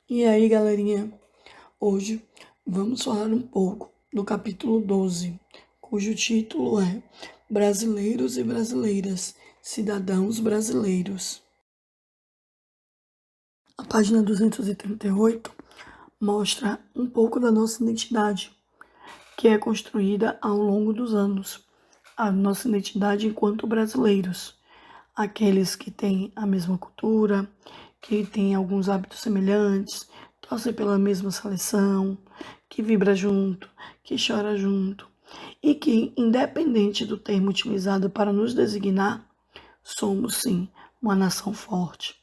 E aí, galerinha? Hoje vamos falar um pouco do capítulo 12, cujo título é Brasileiros e Brasileiras, Cidadãos Brasileiros. A página 238 mostra um pouco da nossa identidade, que é construída ao longo dos anos. A nossa identidade enquanto brasileiros, aqueles que têm a mesma cultura, que têm alguns hábitos semelhantes, torcem pela mesma seleção, que vibra junto, que chora junto e que, independente do termo utilizado para nos designar, somos sim uma nação forte.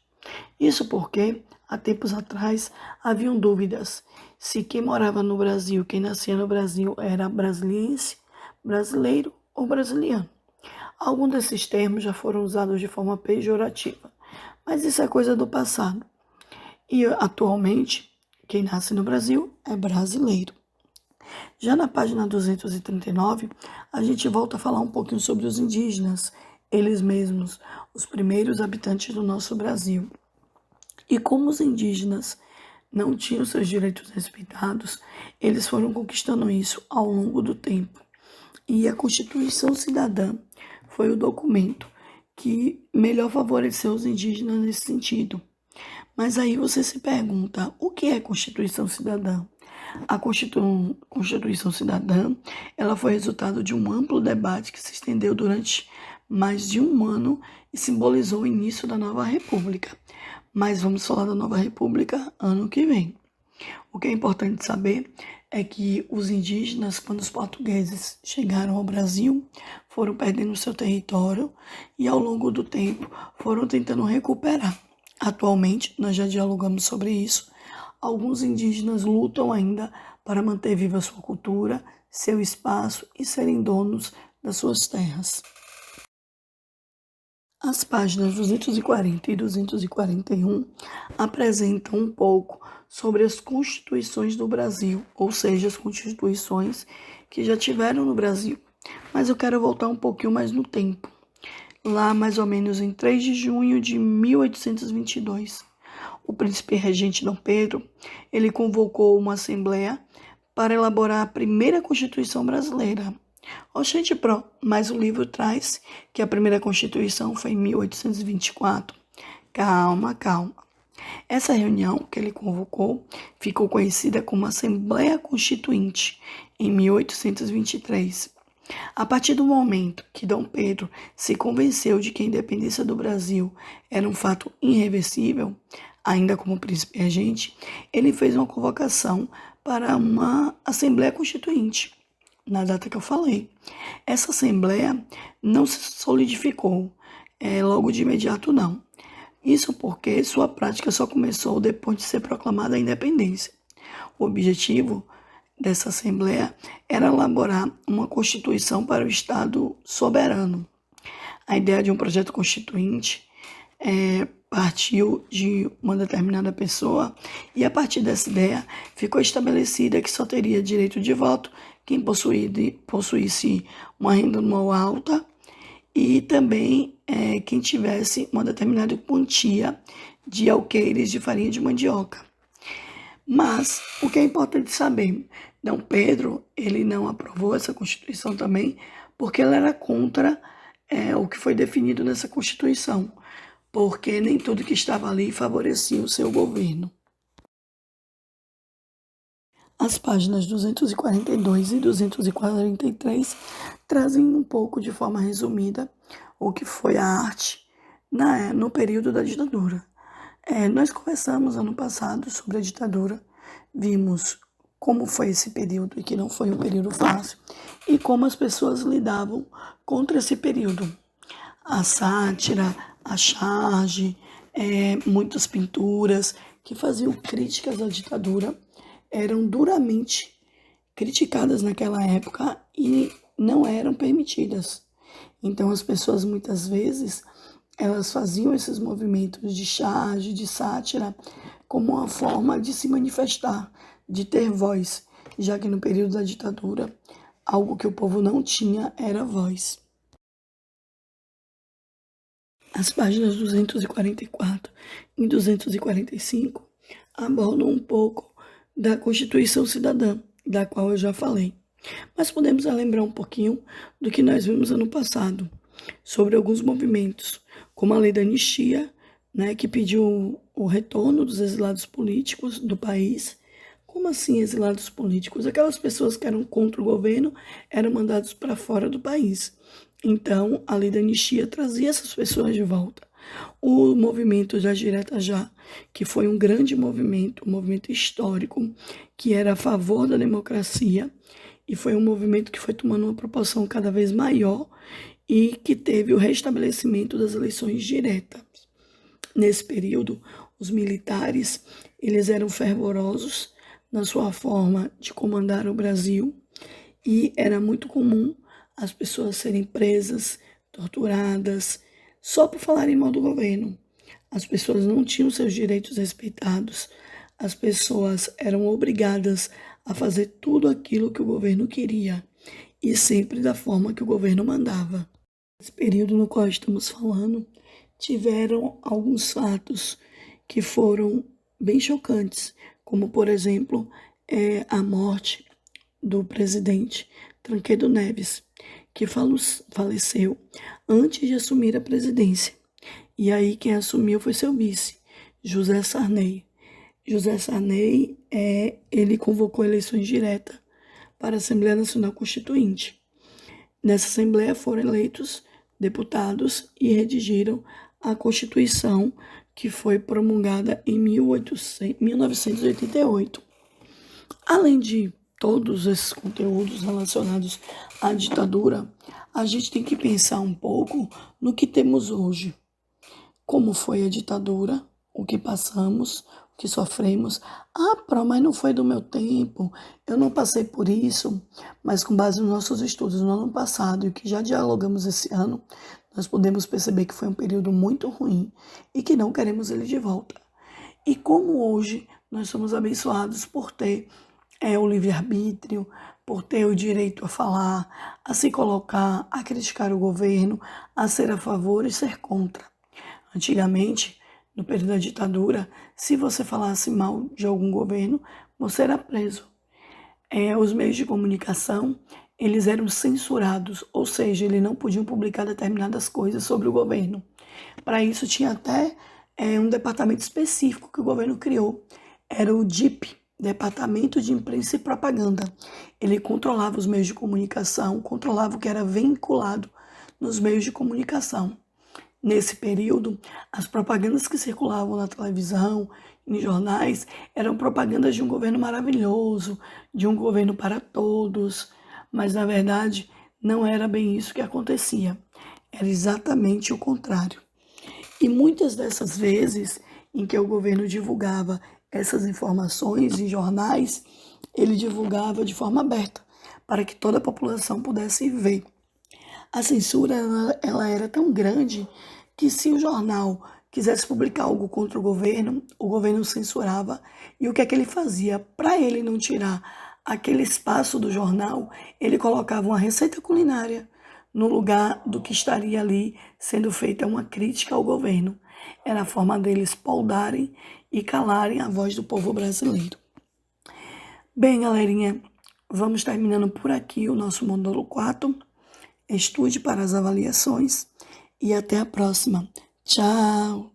Isso porque, há tempos atrás, haviam dúvidas se quem morava no Brasil, quem nascia no Brasil, era brasiliense, brasileiro ou brasiliano. Alguns desses termos já foram usados de forma pejorativa, mas isso é coisa do passado. E atualmente, quem nasce no Brasil é brasileiro. Já na página 239, a gente volta a falar um pouquinho sobre os indígenas, eles mesmos, os primeiros habitantes do nosso Brasil. E como os indígenas não tinham seus direitos respeitados, eles foram conquistando isso ao longo do tempo. E a Constituição Cidadã foi o documento que melhor favoreceu os indígenas nesse sentido. Mas aí você se pergunta, o que é Constituição Cidadã? A Constituição Cidadã, ela foi resultado de um amplo debate que se estendeu durante mais de um ano e simbolizou o início da nova república. Mas vamos falar da nova república ano que vem. O que é importante saber é que os indígenas, quando os portugueses chegaram ao Brasil, foram perdendo seu território e ao longo do tempo foram tentando recuperar. Atualmente, nós já dialogamos sobre isso. Alguns indígenas lutam ainda para manter viva sua cultura, seu espaço e serem donos das suas terras. As páginas 240 e 241 apresentam um pouco sobre as constituições do Brasil, ou seja, as constituições que já tiveram no Brasil. Mas eu quero voltar um pouquinho mais no tempo. Lá, mais ou menos em 3 de junho de 1822, o príncipe regente Dom Pedro, ele convocou uma assembleia para elaborar a primeira Constituição brasileira. Oxente, mas o livro traz que a primeira Constituição foi em 1824. Calma, calma. Essa reunião que ele convocou ficou conhecida como Assembleia Constituinte, em 1823. A partir do momento que Dom Pedro se convenceu de que a independência do Brasil era um fato irreversível, ainda como príncipe regente, ele fez uma convocação para uma Assembleia Constituinte, na data que eu falei. Essa Assembleia não se solidificou logo de imediato, não. Isso porque sua prática só começou depois de ser proclamada a independência. O objetivo dessa Assembleia era elaborar uma Constituição para o Estado soberano. A ideia de um projeto constituinte partiu de uma determinada pessoa e a partir dessa ideia ficou estabelecida que só teria direito de voto quem possuísse uma renda anual alta e também quem tivesse uma determinada quantia de alqueires de farinha de mandioca. Mas o que é importante saber, Dom Pedro, ele não aprovou essa Constituição também, porque ele era contra o que foi definido nessa Constituição, porque nem tudo que estava ali favorecia o seu governo. As páginas 242 e 243 trazem um pouco de forma resumida o que foi a arte no período da ditadura. Nós conversamos ano passado sobre a ditadura, vimos como foi esse período e que não foi um período fácil e como as pessoas lidavam contra esse período. A sátira, a charge, muitas pinturas que faziam críticas à ditadura eram duramente criticadas naquela época e não eram permitidas. Então as pessoas muitas vezes elas faziam esses movimentos de charge, de sátira, como uma forma de se manifestar, de ter voz, já que no período da ditadura, algo que o povo não tinha era voz. As páginas 244 e 245 abordam um pouco da Constituição Cidadã, da qual eu já falei. Mas podemos lembrar um pouquinho do que nós vimos ano passado, sobre alguns movimentos, como a lei da anistia, né, que pediu o retorno dos exilados políticos do país. Como assim exilados políticos? Aquelas pessoas que eram contra o governo eram mandadas para fora do país. Então, a lei da anistia trazia essas pessoas de volta. O movimento Já Direta Já, que foi um grande movimento, um movimento histórico, que era a favor da democracia, e foi um movimento que foi tomando uma proporção cada vez maior e que teve o restabelecimento das eleições diretas. Nesse período, os militares, eles eram fervorosos na sua forma de comandar o Brasil e era muito comum as pessoas serem presas, torturadas, só por falarem mal do governo. As pessoas não tinham seus direitos respeitados, as pessoas eram obrigadas a fazer tudo aquilo que o governo queria e sempre da forma que o governo mandava. Nesse período no qual estamos falando, tiveram alguns fatos que foram bem chocantes, como, por exemplo, a morte do presidente Tancredo Neves, que faleceu antes de assumir a presidência. E aí quem assumiu foi seu vice, José Sarney. José Sarney, ele convocou eleições diretas para a Assembleia Nacional Constituinte. Nessa Assembleia foram eleitos deputados e redigiram a Constituição, que foi promulgada em 1988. Além de todos esses conteúdos relacionados à ditadura, a gente tem que pensar um pouco no que temos hoje. Como foi a ditadura, o que passamos, o que sofremos. Mas não foi do meu tempo, eu não passei por isso. Mas com base nos nossos estudos no ano passado e o que já dialogamos esse ano, nós podemos perceber que foi um período muito ruim e que não queremos ele de volta. E como hoje nós somos abençoados por ter o livre-arbítrio, por ter o direito a falar, a se colocar, a criticar o governo, a ser a favor e ser contra. Antigamente, no período da ditadura, se você falasse mal de algum governo, você era preso. Os meios de comunicação, eles eram censurados, ou seja, eles não podiam publicar determinadas coisas sobre o governo. Para isso tinha até um departamento específico que o governo criou. Era o DIP, Departamento de Imprensa e Propaganda. Ele controlava os meios de comunicação, controlava o que era vinculado nos meios de comunicação. Nesse período, as propagandas que circulavam na televisão, em jornais, eram propagandas de um governo maravilhoso, de um governo para todos, mas na verdade não era bem isso que acontecia. Era exatamente o contrário. E muitas dessas vezes em que o governo divulgava essas informações em jornais, ele divulgava de forma aberta, para que toda a população pudesse ver. A censura ela era tão grande que se o jornal quisesse publicar algo contra o governo censurava. E o que é que ele fazia? Para ele não tirar aquele espaço do jornal, ele colocava uma receita culinária no lugar do que estaria ali sendo feita uma crítica ao governo. Era a forma deles poldarem e calarem a voz do povo brasileiro. Bem, galerinha, vamos terminando por aqui o nosso módulo 4. Estude para as avaliações e até a próxima. Tchau!